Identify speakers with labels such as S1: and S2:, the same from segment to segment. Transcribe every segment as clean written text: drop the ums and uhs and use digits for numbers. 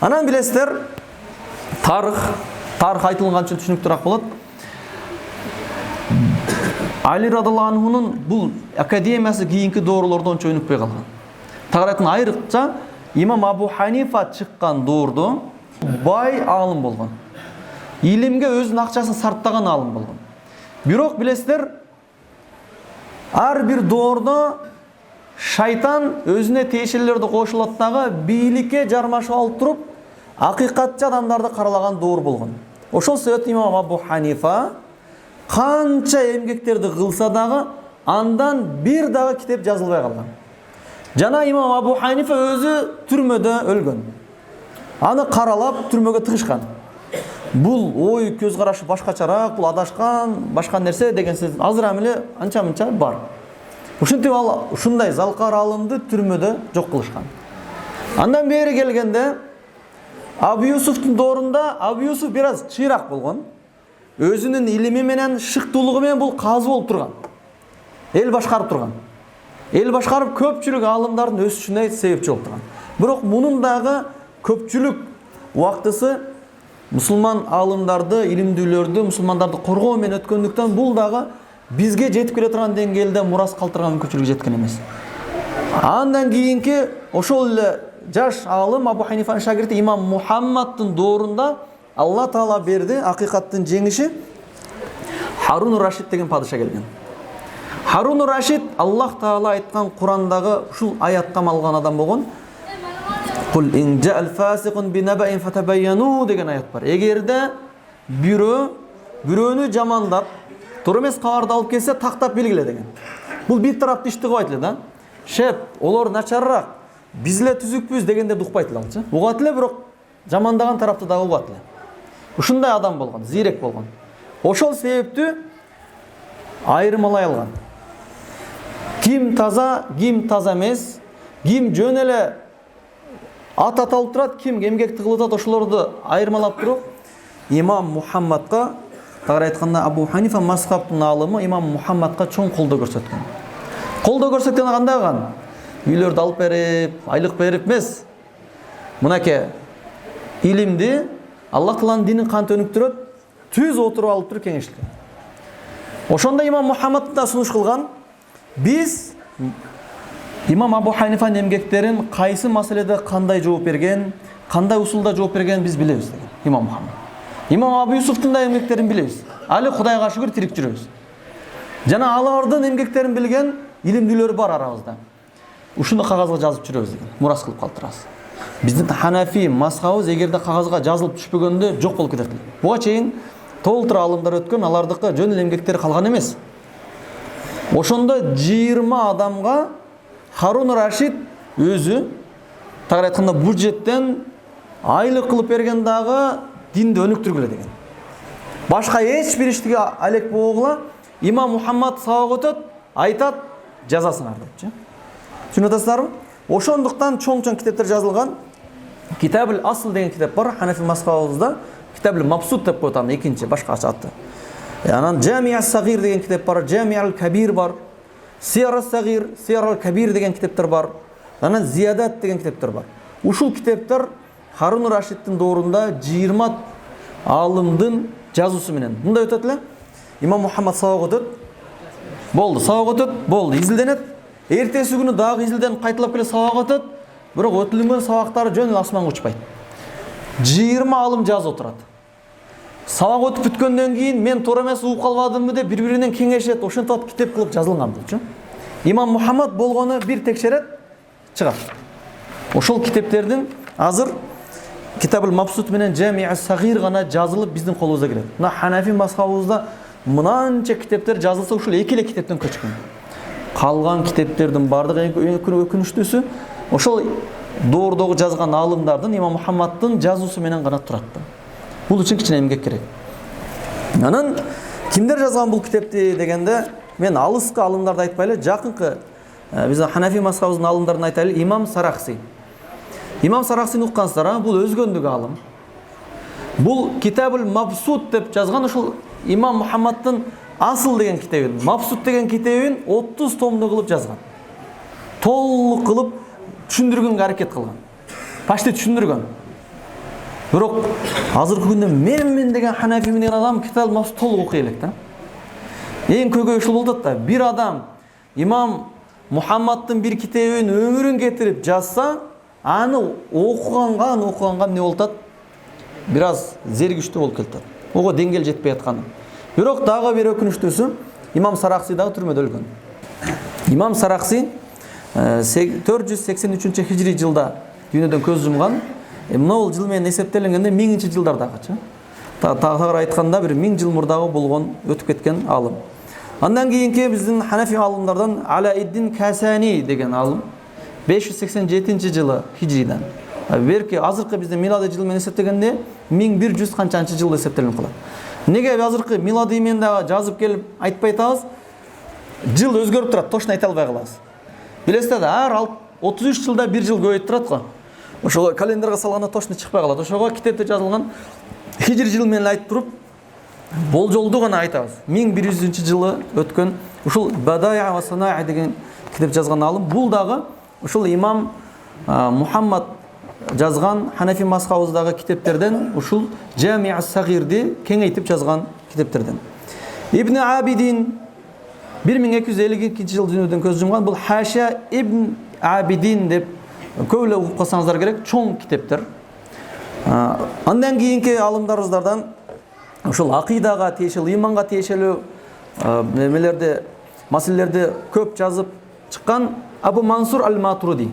S1: Анан билесиздер, тарых айтылган үчүн түшүнүктүүрөөк болот. Али радаллаху анхунун бул академиясы кийинки доорулордо ончо өнүкпөй калган. Тагыратын айрыкча имам Абу Ханифа чыккан доордо бай алым болгон. Илимге өзүнүн акчасын сарптаган алым болгон. Бирок билесиздер, ар бир доордо шайтан өзүнө тиешелерди кошулат дагы бийликке жармашып алып туруп, акыйкатчы адамдарды каралаган доор болгон. Ошол себептен имам Абу Ханифа канча эмгектерди кылса дагы андан бир дагы китеп жазылбай калган. Жана имам Абу Ханифа өзү түрмөдө өлгөн. Аны каралап түрмөгө тыгышкан. Бул ой көз карашы башкачараак, бул адашкан, башка нерсе деген сөз азыр амеле анча-мынча бар. Ушинтип ал ушундай залкар алымды түрмөдө жок кылышкан. Андан бери келгенде Абу Юсуфтун доорунда Абу Юсуф бир аз чыйрак болгон. Өзүнүн илими менен, шыктуулугу менен бул казы болуп турган. Эл башкарып турган. Эл башкарып көпчүлүк алымдардын өсүшүнө себепчи болуп турган. Бирок мунун дагы көпчүлүк убактысы мусулман алымдарды, илимдүүлөрдү, мусулмандарды коргоо менен өткөндүктөн бул дагы бизге жетип келе турган деңгээлде мурас калтырган мүмкүнчүлүк жеткен эмес. Андан кийинки ошол эле жаш алым Абу Ханифанын шагирти имам Мухаммадтын доорунда Алла Таала берди акыйкаттын жеңиши. Харун Рашид деген падыша келген. Харун Рашид Аллах Таала айткан Курандагы ушул аятка алган адам болгон. Кул ин жа'ал фасиқун бинабаин фатабайяну деген аят бар. Эгерде бирөөнү жамандап, туура эмес кабарды алып келсе, тактап белгиле деген. Бул бир тараптуу ишти кылбайт эле да. Шеп, олор начарраак, биз эле түзүкпүз дегенде укпайт эле. Угат эле, бирок жамандаган тарапты дагы угат эле. Ушундай адам болгон, зирек болгон. Ошол себептүү айырмалай алган. Ким таза эмес, ким жөн эле ат аталып турат, ким эмгекти кылып атат, ошолорду айырмалап туруп, имам Мухаммадка, тагыраак айтканда Абу Ханифа мазхабтын алымы имам Мухаммадка чоң колдоо көрсөткөн. Колдоо көрсөткөн кандай кылган? Үйлөрдү алып берип, айлык берип эмес. Мынакей илимди Аллах Тааланын динин кантип өнүктүрөт, түз отуруп алып туруп кеңешти. Ошондо имам Мухаммад да сунуш кылган. Биз имам Абу Ханифанын эмгектерин кайсы маселеде кандай жооп берген, кандай усулда жооп берген биз билебиз деген имам Мухаммад. Имам Абу Юсуфтун да эмгектерин билебиз. Али Кудайга шүгүр тирик жүрөбүз. Жана алардын эмгектерин билген илимдүүлөр бар арабызда. Ушуну кагазга жазып жүрөбүз деген. Мурас кылып калтырабыз. Биздин Ханафи мазхабыбыз эгерде кагазга жазылып түшпөгөндө жок болуп кетет. Буга чейин толтура алымдар өткөн, алардыкы жөн эле эмгектери калган эмес. Ошондо 20 адамга Харун Рашид өзү тагыраак айтканда бюджеттен айлык кылып берген дагы динди өнүктүргүлө деген. Башка эч бир иштиге алек болгула, имам Мухаммад сабак өтөт, айтат, жазасын ардып. Түшүнүп атасыздарбы? Ошондуктан чоң-чоң китептер жазылган. Китабул Асл деген китеп бар, Ханафи мазхабыбызда. Китабул Мабсут деп коет аны, экинчи башкача аты. Анан Жами'ас Сагир деген китеп бар, Жами'ал Кабир бар. Сиярас Сагир, Сиярал Кабир деген китептер бар. Анан Зиядат деген китептер бар. Ушул китептер Харун Рашидтин доорунда 20 алымдын жазуусу менен. Мындай өтөт эле. Имам Мухаммад сабак өтөт. Болду, сабак өтөт, болду, изилденет. Эртеси күнү дагы изилденип кайталап келе сабак өтөт. Бирок өтүлгөн сабактары жөн эле асманга учпайт. 20 алым жазып отурат. Сабак өтүп бүткөндөн кийин мен туура эмес угуп калбадымбы деп бири-биринен кеңешет, ошентип китеп кылып жазылган болчу. Имам Мухаммад болгону бир текшерет, чыгат. Ошол китептердин азыр Китабул Мабсут менен Жами'ас Сагир гана жазылып биздин колубузга кирет. Мына Ханафи мазхабыбызда мынанча китептер жазылса, ушул эки эле китептен көчкөн. Калган китептердин бардыгы өкүнүчтүүсү ошол доордогу жазган алымдардын имам Мухаммаддын жазуусу менен гана турат. Бул үчүн кичине эмгек керек. Анан кимдер жазган бул китепти дегенде, мен алыскы алымдарды айтпай эле, жакынкы биздин Ханафи мазхабыбыздын алымдарын айтайлы. Имам Сарахси. Имам Сарахсини уккансыздар, бул өзгөндүк алым. Бул Китабул Мабсут деп жазган ушул имам Мухаммаддын Асыл деген китебин, Мабсут деген китебин 30 томду кылып жазган. Толук кылып түшүндүргөнгө аракет кылган. Пашты түшүндүргөн. Бирок азыркы күндө мен деген Ханафи менен адам китап алмасы толук окуй элек да. Эң көйгөй ушул болот да. Бир адам имам Мухаммадтын бир китебин өмүрүн кетирип жазса, аны окуганга эмне болуп атат? Бир аз зергиштүү болуп кетет. Ого деңгел жетпей атканы. Бирок дагы бир өкүнүчтүүсү, имам Саракси дагы түрмөдө өлгөн. Имам Саракси 483 хижри жылда дүйнөдөн көз жумган. Мына жыл менен эсептелгенде 1000 жылдардагычы. Тагыраак айтканда бир 1000 жыл мурдагы болгон өтүп кеткен алым. Андан кийинки биздин Ханафи алымдардан Алаиддин Касани деген алым 587 жылы хижридан. Берки азыркы биздин милади жыл менен эсептегенде 1100 канчанчы жыл эсептелип калат. Неге азыркы милади менен дагы жазып келип айтпай атабыз? Жыл өзгөрүп турат, точно айта албай калабыз. Билесиз да, ар 33 жылда бир жыл көбөйүп турат го. Ошого календарга салганда точно чыкпай калат. Ошого китепте жазылган хижри жыл менен айтып туруп болжолду гана айтабыз. 1100 жылы өткөн ушул Бадая ва Санаа деген китеп жазган алым. Бул дагы ушул имам Мухаммад жазган Ханафи мазхабыбыздагы китептерден ушул Жами ас-Сагирди кеңейтип жазган китептерден. Ибн Абидин 1252 жыл дүйнөдөн көз жумган. Бул Хаша ибн Абидин деп көбүлө угуп калсаңыздар керек, чоң китептер. Андан кийинки алымдарыбыздардан ушул акыйдага тиешелүү, иманга тиешелүү немелерди, маселелерди көп жазып чыккан Абу Мансур аль-Матуриди.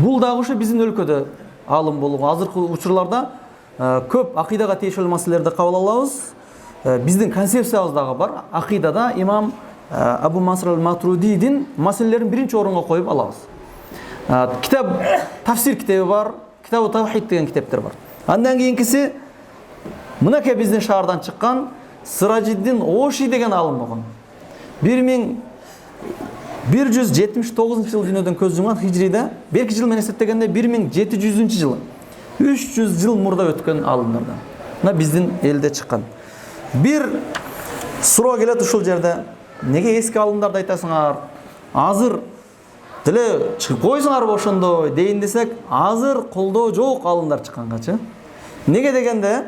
S1: Бул дагы ушу биздин өлкөдө алым болгон. Азыркы учурларда көп акыйдага тиешелүү маселелерди кабыл алабыз. Биздин концепциябыз дагы бар. Акыйдада имам Абу Мансур аль-Матуридидин маселелерин биринчи орунга коюп алабыз. Китап тафсир китеби бар, китабы Тавхид деген китептер бар. Андан кийинкиси мынакей биздин шаардан чыккан Сыражиддин Оши деген алым болгон. 1179 жыл дүйнөдөн көз жумган хижриде, берки жыл менен эсептегенде 1700 жылы. 300 жыл мурда өткөн алымдардан. Мына биздин элде чыккан. Бир суроо келет ушул жерде. Неге эски алымдарды айтасыңар? Азыр деле чыгып койсуңарбы ошондой дейин десек, азыр колдоо жок алымдар чыккангачы. Неге дегенде,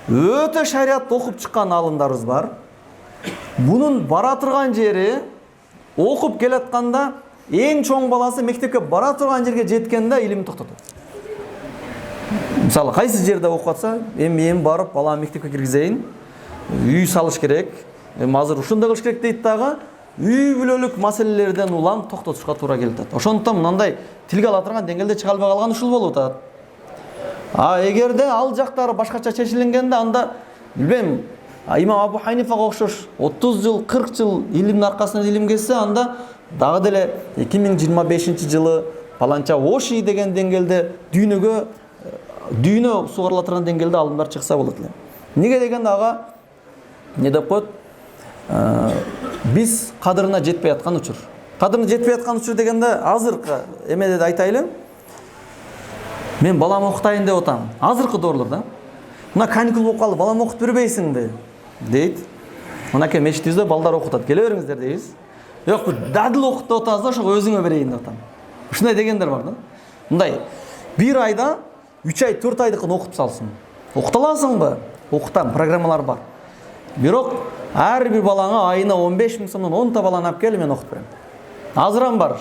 S1: өтө шариатты окуп чыккан алымдарыбыз бар. Бунун бара турган жери окуп келатканда эң чоң баласы мектепке бара турган жерге жеткенде илимин токтотот. Мисалы, кайсы жерде окуп атса, мен барып балам мектепке киргизейин, үй салыш керек, азыр ушундай кылыш керек дейт дагы, үй бүлөлүк маселелерден улам токтотушка туура келип атат. Ошондуктан мындай тилге ала турган деңгээлде чыга албай калган ушул болуп атат. Эгерде ал жактары башкача чечилгенде, анда билбейм, имам Абу Ханифага окшош 30 жыл, 40 жыл илимдин аркасынан илим келсе, анда дагы деле 2025 жылы паланча Оши деген деңгээлде дүйнө сугарыла турган деңгээлде алымдар чыкса болот эле. Неге дегенде ага не деп коет? Биз кадырына жетпей аткан учур. Кадырына жетпей аткан учур дегенде азыркы эмеде айтайлы. Мен балам окутайын деп атам. Азыркы доорлорда. Мына каникул болуп калды, балам окутуп бербейсиңби? Дейт. Мынакей мечитибизде балдар окутат. Келе бериңиздер дейбиз. Жок, дадыл окут деп атасыздар, ошого өзүңө берейин деп атам. Ушундай дегендер бар да. Мындай бир айда 3 ай, 4 айдыкын окутуп салсын. Окута аласыңбы? Окутам, программалар бар. Бирок ар бир балаңа айына 15 000 сомдон 10 та баланы алып кел, мен окутуп берем. Азырам бар.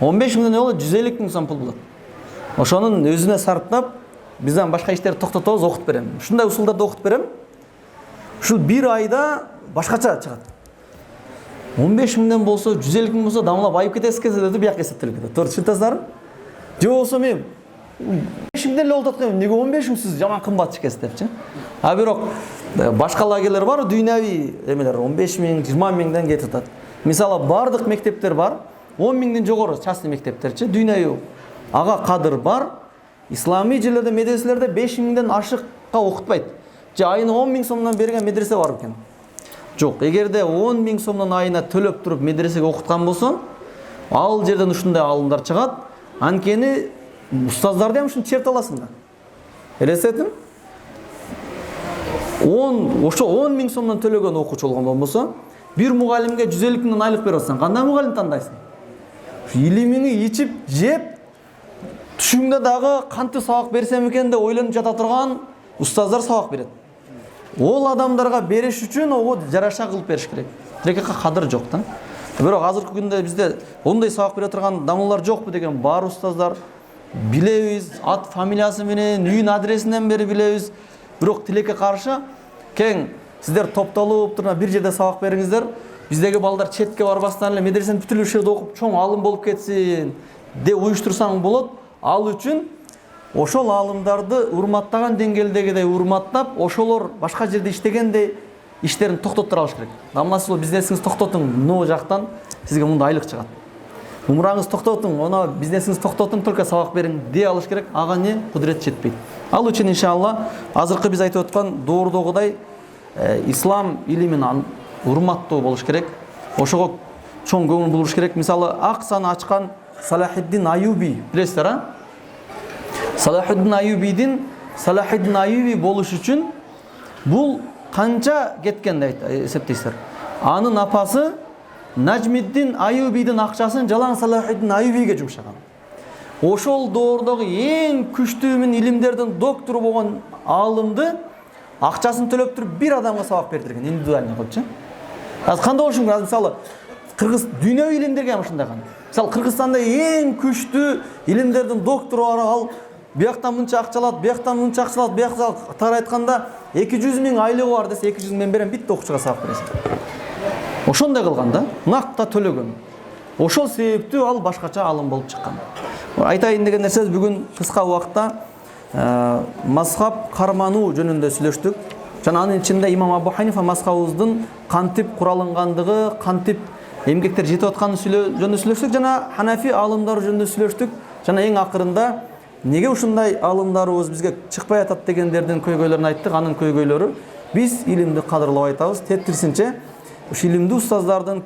S1: 15 000 болот, 150 000 сом пул болот. Ошонун өзүнө сарптап, бизден башка иштерди токтотобуз, окутуп берем. Ушундай усулдарды окутуп берем. Ушул бир айда башкача чыгат. 15 000 болсо, 150 000 болсо, дамылап айып кетесиз кезде бияк эсептелип кетет. Туура түшүнөсүздарбы? Же болсо мен 15 000 эле болуп аткан, неге 15 000 сиз жаман кымбат чекесиз депчи. Бирок башка лагерлер бар, дүйнөви эмелер 15 000, 20 000ден кетип атат. Мисалы, бардык мектептер бар, 10 000ден жогору частный мектептерчи, дүйнөви ага кадыр бар. Исламий жерлерде, медреселерде 5 000ден ашыкка окутпайт. Же айына 10 000 сомдон берген медресе бар экен. Жок, эгерде 10 000 сомдон айына төлөп туруп медресеге окуткан болсо, ал жерден ушундай алымдар чыгат. Анткени устаздарды ham ушуну черт аласың да. Элестетим? Ошо 10 000 сомдон төлөгөн окуучу болгон болбосо, бир мугалимге 150 000 айлык берип атсаң, кандай мугалим тандайсың? Илимиңи ичип, жеп, түшүңдө дагы кантип сабак берсем экен деп ойлонуп жата турган устаздар сабак берет. Ол адамдарга бериш үчүн ого жараша кылып бериш керек. Тилекке кадыр жок да. Бирок азыркы күндө бизде ондай сабак бере турган дамылар жокпу деген бар устаздар билебиз, ат фамилиясы менен, үйүн адресинен бери билебиз. Бирок тилекке каршы кең сиздер топтолуп туруп бир жерде сабак бериңиздер. Биздеги балдар четке барбастан эле медресени бүтүлүп ушул жерде окуп чоң алым болуп кетсин деп уюштурсаң болот. Ал үчүн ошол алымдарды урматтаган деңгээлдегидей урматтап, ошолор башка жерде иштегендей иштерин токтотура алыш керек. Намазсыз бизнесиңизди токтотуң, мына жактан сизге мындай айлык чыгат. Умраңызды токтотуң, мына бизнесиңизди токтотуң, только сабак бериң дей алыш керек. Ага не кудурет жетпейт. Ал үчүн иншалла азыркы биз айтып аткан доордогудай ислам илимин урматтоо болуш керек. Ошого чоң көңүл буруш керек. Мисалы Аксаны ачкан Салахиддин Аюби, билесиздер, а? Салахиддин Аюби болуш үчүн бул канча кеткен деп эсептейсиздер. Анын апасы Нажмиддин Аюбидин акчасын жалаң Салахиддин Аюбиге жумшаган. Ошол доордогу эң күчтүү илимдердин доктору болгон алымды акчасын төлөп туруп бир адамга сабак бердирген, индивидуальный кылыпчы. Азыр кандай болуш мүмкүн? Мисалы кыргыз дүйнө илимдерге ушундай кан. Мисалы Кыргызстанда эң күчтүү илимдердин доктору бар, ал бияктан мынча акча алат, бияктан мынча акча алат, бияктан тар айтканда 200 000 айлыгы бар десе, 200 000 мен берем, битте окуучуга сабак бересиң. Ошондой кылган да, накта төлөгөн. Ошол себептүү ал башкача алым болуп чыккан. Айтайын деген нерсе бүгүн кыска убакытта мазхаб кармануу жөнүндө сүйлөштүк. Жана анын ичинде имам Абу Ханифа мазхабыбыздын кантип куралынгандыгы, кантип эмгектер жетип атканы жөнүндө сүйлөштүк, жана Ханафи алымдары жөнүндө сүйлөштүк. Жана эң акырында неге ушундай алымдарыбыз бизге чыкпай атат дегендердин көйгөйлөрүн айттык. Анын көйгөйлөрү биз илимди кадырлап айтабыз, тетирсинче ушу илимдүү устаздардын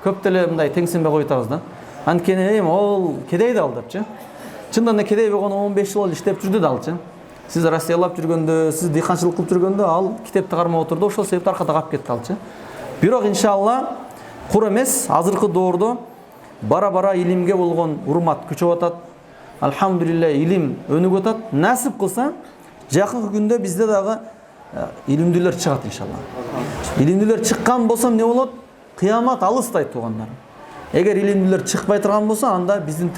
S1: көп деле мындай теңсинбей койтабыз да. Анткени ол кедей да ал депчи. Чындан да кедей болгон 15 жыл иштеп жүрдү да алчы. Сиз Россиялап жүргөндө, сиз дыйканчылык кылып жүргөндө ал китепти кармап отурду, ошол себептен аркада калып кетти алчы. Бирок иншалла кур эмес, азыркы доордо бара-бара илимге болгон урмат күчөп атат. Алхамдулилля, илим өнүгүп атат. Насип кылса, жакынкы күндө бизде дагы илимдүүлөр чыгат иншалла. Илимдүүлөр чыккан болсо эмне болот? Кыямат алыстай туугандар. Эгер илимдүүлөр чыкпай турган болсо, анда биздин